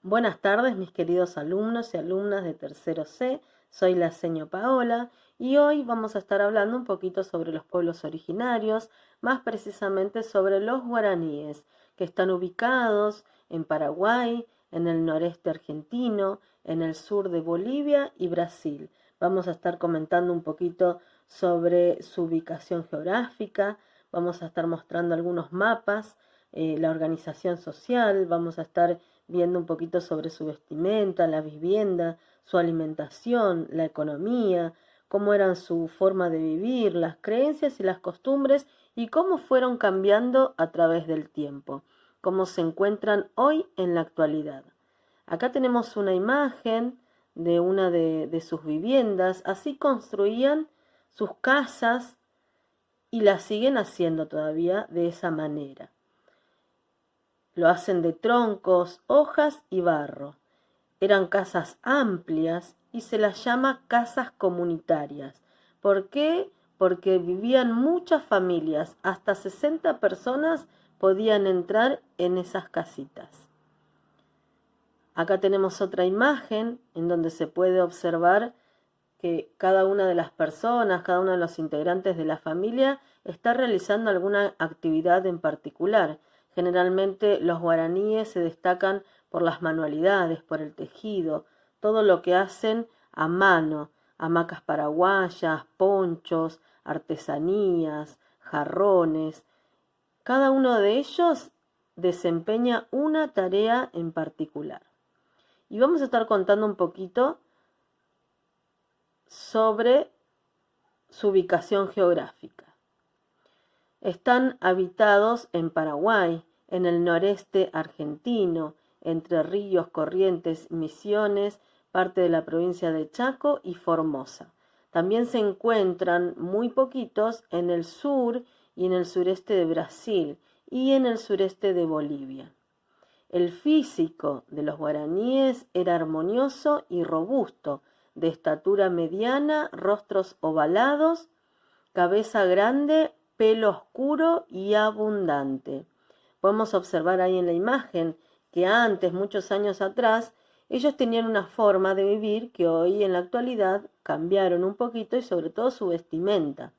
Buenas tardes, mis queridos alumnos y alumnas de tercero C. Soy la seño Paola y hoy vamos a estar hablando un poquito sobre los pueblos originarios, más precisamente sobre los guaraníes, que están ubicados en Paraguay, en el noreste argentino, en el sur de Bolivia y Brasil. Vamos a estar comentando un poquito sobre su ubicación geográfica, vamos a estar mostrando algunos mapas, la organización social, vamos a estar viendo un poquito sobre su vestimenta, la vivienda, su alimentación, la economía, cómo eran su forma de vivir, las creencias y las costumbres y cómo fueron cambiando a través del tiempo, cómo se encuentran hoy en la actualidad. Acá tenemos una imagen de una de sus viviendas, así construían sus casas y las siguen haciendo todavía de esa manera. Lo hacen de troncos, hojas y barro. Eran casas amplias y se las llama casas comunitarias. ¿Por qué? Porque vivían muchas familias, hasta 60 personas podían entrar en esas casitas. Acá tenemos otra imagen en donde se puede observar que cada una de las personas, cada uno de los integrantes de la familia está realizando alguna actividad en particular. Generalmente los guaraníes se destacan por las manualidades, por el tejido, todo lo que hacen a mano, hamacas paraguayas, ponchos, artesanías, jarrones. Cada uno de ellos desempeña una tarea en particular. Y vamos a estar contando un poquito sobre su ubicación geográfica. Están habitados en Paraguay, en el noreste argentino, Entre Ríos, Corrientes, Misiones, parte de la provincia de Chaco y Formosa. También se encuentran muy poquitos en el sur y en el sureste de Brasil y en el sureste de Bolivia. El físico de los guaraníes era armonioso y robusto, de estatura mediana, rostros ovalados, cabeza grande, pelo oscuro y abundante. Podemos observar ahí en la imagen que antes, muchos años atrás, ellos tenían una forma de vivir que hoy en la actualidad cambiaron un poquito y sobre todo su vestimenta.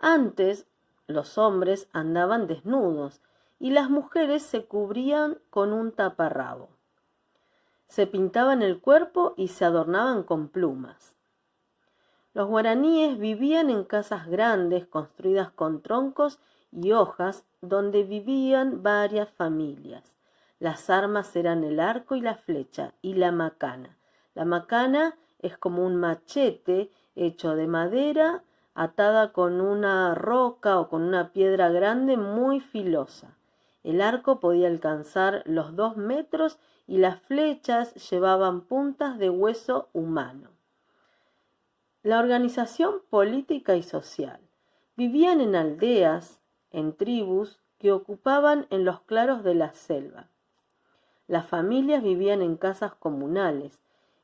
Antes los hombres andaban desnudos y las mujeres se cubrían con un taparrabo. Se pintaban el cuerpo y se adornaban con plumas. Los guaraníes vivían en casas grandes construidas con troncos y hojas donde vivían varias familias. Las armas eran el arco y la flecha y la macana. La macana es como un machete hecho de madera atada con una roca o con una piedra grande muy filosa. El arco podía alcanzar los 2 metros y las flechas llevaban puntas de hueso humano. La organización política y social. Vivían en aldeas, en tribus que ocupaban en los claros de la selva. Las familias vivían en casas comunales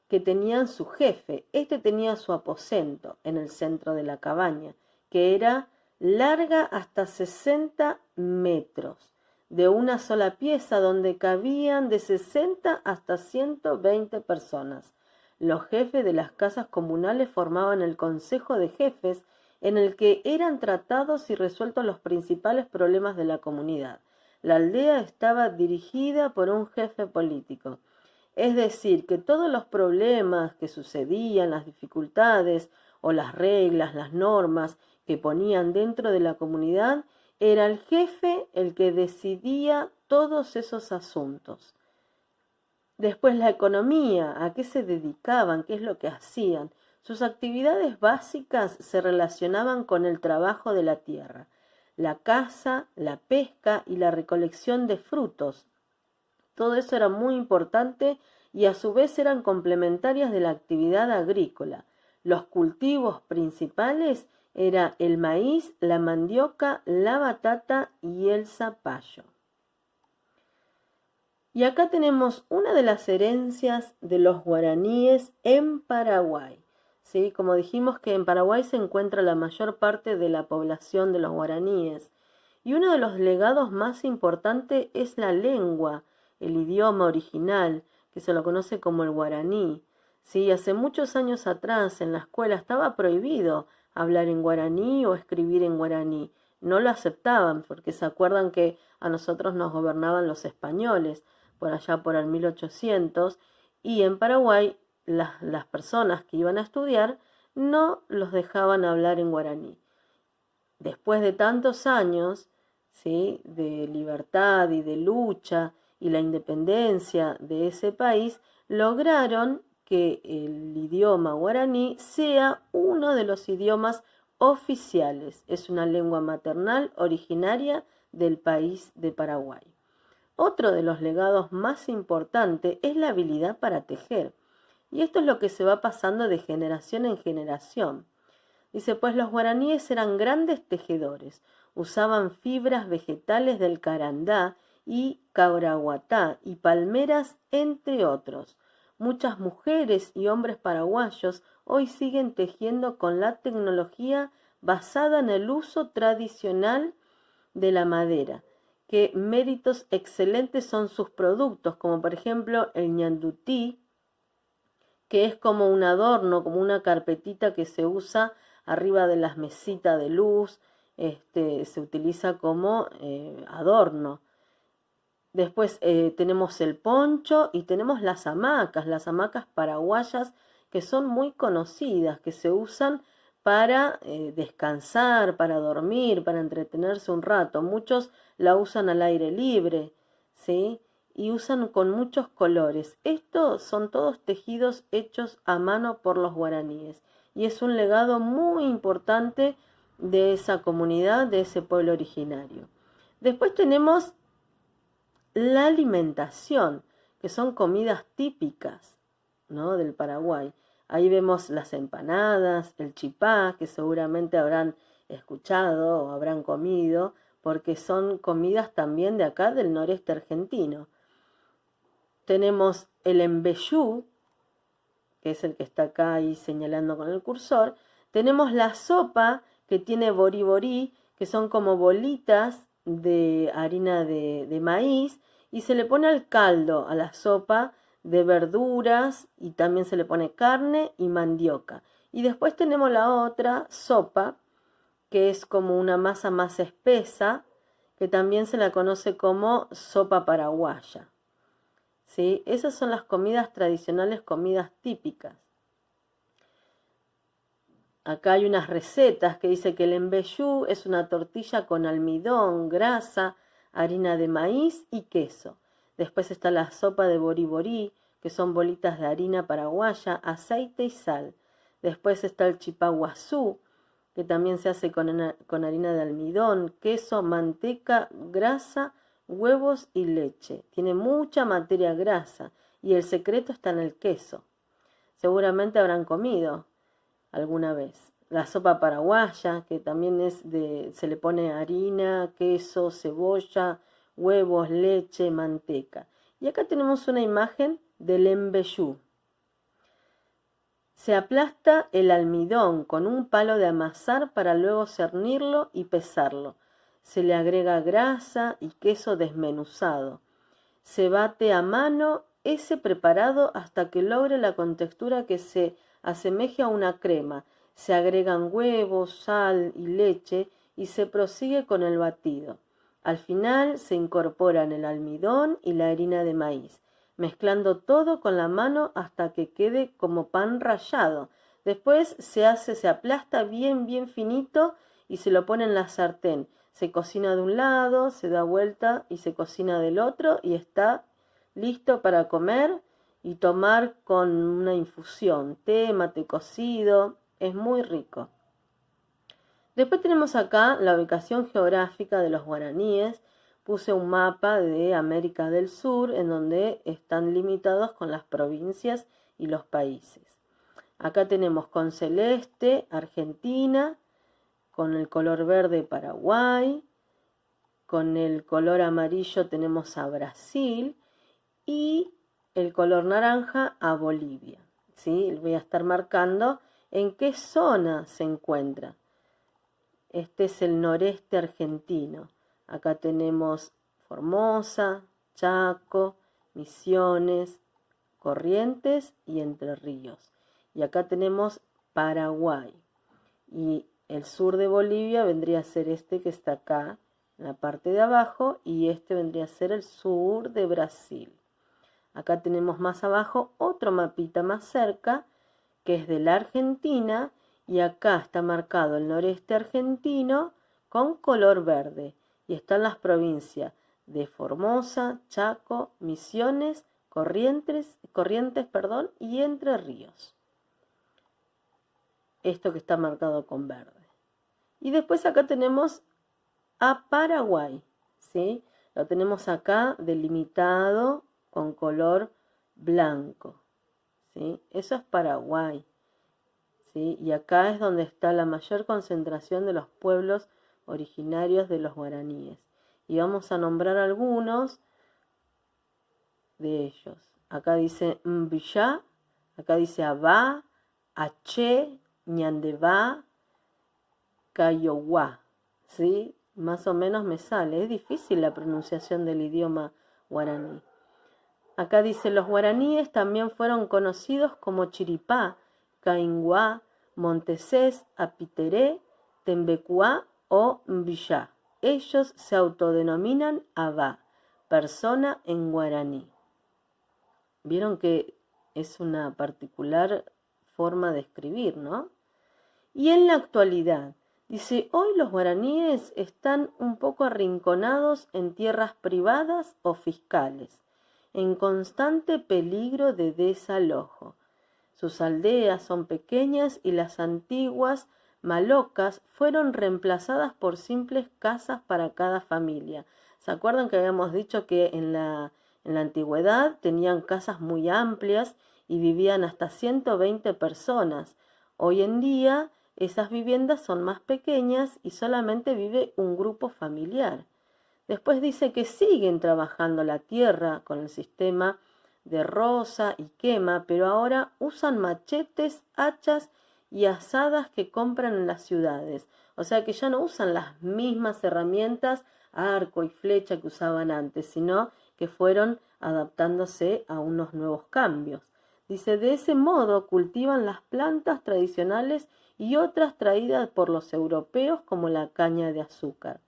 que tenían su jefe. Este tenía su aposento en el centro de la cabaña, que era larga hasta 60 metros, de una sola pieza donde cabían de 60 hasta 120 personas. Los jefes de las casas comunales formaban el consejo de jefes en el que eran tratados y resueltos los principales problemas de la comunidad. La aldea estaba dirigida por un jefe político. Es decir, que todos los problemas que sucedían, las dificultades o las reglas, las normas que ponían dentro de la comunidad, era el jefe el que decidía todos esos asuntos. Después la economía, a qué se dedicaban, qué es lo que hacían. Sus actividades básicas se relacionaban con el trabajo de la tierra, la caza, la pesca y la recolección de frutos. Todo eso era muy importante y a su vez eran complementarias de la actividad agrícola. Los cultivos principales eran el maíz, la mandioca, la batata y el zapallo. Y acá tenemos una de las herencias de los guaraníes en Paraguay. ¿Sí? Como dijimos que en Paraguay se encuentra la mayor parte de la población de los guaraníes. Y uno de los legados más importantes es la lengua. el idioma original, que se lo conoce como el guaraní. Sí, hace muchos años atrás en la escuela estaba prohibido hablar en guaraní o escribir en guaraní. No lo aceptaban porque se acuerdan que a nosotros nos gobernaban los españoles por allá por el 1800 y en Paraguay las personas que iban a estudiar no los dejaban hablar en guaraní. Después de tantos años, ¿sí?, de libertad y de lucha y la independencia de ese país, lograron que el idioma guaraní sea uno de los idiomas oficiales. Es una lengua maternal originaria del país de Paraguay. Otro de los legados más importantes es la habilidad para tejer. Y esto es lo que se va pasando de generación en generación. Dice, pues los guaraníes eran grandes tejedores, usaban fibras vegetales del carandá y cauraguatá y palmeras, entre otros. Muchas mujeres y hombres paraguayos hoy siguen tejiendo con la tecnología basada en el uso tradicional de la madera. Qué méritos excelentes son sus productos, como por ejemplo el ñandutí, que es como un adorno, como una carpetita que se usa arriba de las mesitas de luz, se utiliza como adorno. Después tenemos el poncho y tenemos las hamacas paraguayas que son muy conocidas, que se usan para descansar, para dormir, para entretenerse un rato. Muchos la usan al aire libre, ¿sí? Y usan con muchos colores. Estos son todos tejidos hechos a mano por los guaraníes y es un legado muy importante de esa comunidad, de ese pueblo originario. Después tenemos la alimentación, que son comidas típicas, ¿no?, del Paraguay. Ahí vemos las empanadas, el chipá, que seguramente habrán escuchado o habrán comido, porque son comidas también de acá del noreste argentino. Tenemos el embellú, que es el que está acá ahí señalando con el cursor. Tenemos la sopa, que tiene boriborí, que son como bolitas de harina de maíz, y se le pone al caldo, a la sopa, de verduras, y también se le pone carne y mandioca. Y después tenemos la otra sopa, que es como una masa más espesa, que también se la conoce como sopa paraguaya. ¿Sí? Esas son las comidas tradicionales, comidas típicas. Acá hay unas recetas que dice que el embellú es una tortilla con almidón, grasa, harina de maíz y queso. Después está la sopa de boriborí, que son bolitas de harina paraguaya, aceite y sal. Después está el chipaguazú, que también se hace con harina de almidón, queso, manteca, grasa, huevos y leche. Tiene mucha materia grasa y el secreto está en el queso. Seguramente habrán comido alguna vez. La sopa paraguaya, que también se le pone harina, queso, cebolla, huevos, leche, manteca. Y acá tenemos una imagen del embellú. Se aplasta el almidón con un palo de amasar para luego cernirlo y pesarlo. Se le agrega grasa y queso desmenuzado. Se bate a mano ese preparado hasta que logre la contextura que se asemeje a una crema. Se agregan huevos, sal y leche y se prosigue con el batido. Al final se incorporan el almidón y la harina de maíz, mezclando todo con la mano hasta que quede como pan rallado. Después se aplasta bien finito y se lo pone en la sartén. Se cocina de un lado, se da vuelta y se cocina del otro y está listo para comer y tomar con una infusión, té, mate cocido. Es muy rico. Después tenemos acá la ubicación geográfica de los guaraníes. Puse un mapa de América del Sur en donde están limitados con las provincias y los países. Acá tenemos con celeste Argentina, con el color verde Paraguay, con el color amarillo tenemos a Brasil y el color naranja a Bolivia. ¿Sí? Voy a estar marcando en qué zona se encuentra. Este es el noreste argentino. Acá tenemos Formosa, Chaco, Misiones, Corrientes y Entre Ríos. Y acá tenemos Paraguay. Y el sur de Bolivia vendría a ser este que está acá, en la parte de abajo, y este vendría a ser el sur de Brasil. Acá tenemos más abajo otro mapita más cerca, que es de la Argentina, y acá está marcado el noreste argentino con color verde. Y están las provincias de Formosa, Chaco, Misiones, Corrientes, y Entre Ríos. Esto que está marcado con verde. Y después acá tenemos a Paraguay, ¿sí? Lo tenemos acá delimitado con color blanco, ¿sí? Eso es Paraguay, ¿sí? Y acá es donde está la mayor concentración de los pueblos originarios de los guaraníes. Y vamos a nombrar algunos de ellos. Acá dice Mbillá, acá dice Abá, Aché, Ñandebá, Cayoguá, ¿sí? Más o menos me sale. Es difícil la pronunciación del idioma guaraní. Acá dice, los guaraníes también fueron conocidos como Chiripá, Cainguá, Montesés, Apiteré, Tembecuá o Mbillá. Ellos se autodenominan Abá, persona en guaraní. Vieron que es una particular forma de escribir, ¿no? Y en la actualidad, dice, hoy los guaraníes están un poco arrinconados en tierras privadas o fiscales, en constante peligro de desalojo. Sus aldeas son pequeñas y las antiguas malocas fueron reemplazadas por simples casas para cada familia. ¿Se acuerdan que habíamos dicho que en la antigüedad tenían casas muy amplias y vivían hasta 120 personas? Hoy en día esas viviendas son más pequeñas y solamente vive un grupo familiar. Después dice que siguen trabajando la tierra con el sistema de roza y quema, pero ahora usan machetes, hachas y azadas que compran en las ciudades. O sea que ya no usan las mismas herramientas, arco y flecha que usaban antes, sino que fueron adaptándose a unos nuevos cambios. Dice, de ese modo cultivan las plantas tradicionales y otras traídas por los europeos como la caña de azúcar.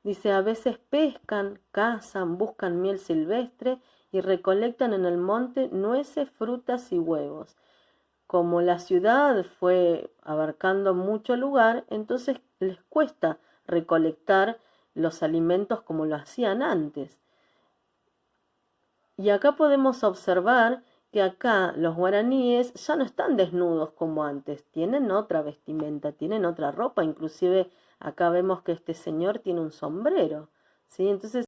Dice, a veces pescan, cazan, buscan miel silvestre y recolectan en el monte nueces, frutas y huevos. Como la ciudad fue abarcando mucho lugar, entonces les cuesta recolectar los alimentos como lo hacían antes. Y acá podemos observar que acá los guaraníes ya no están desnudos como antes, tienen otra vestimenta, tienen otra ropa, inclusive acá vemos que este señor tiene un sombrero, ¿sí? Entonces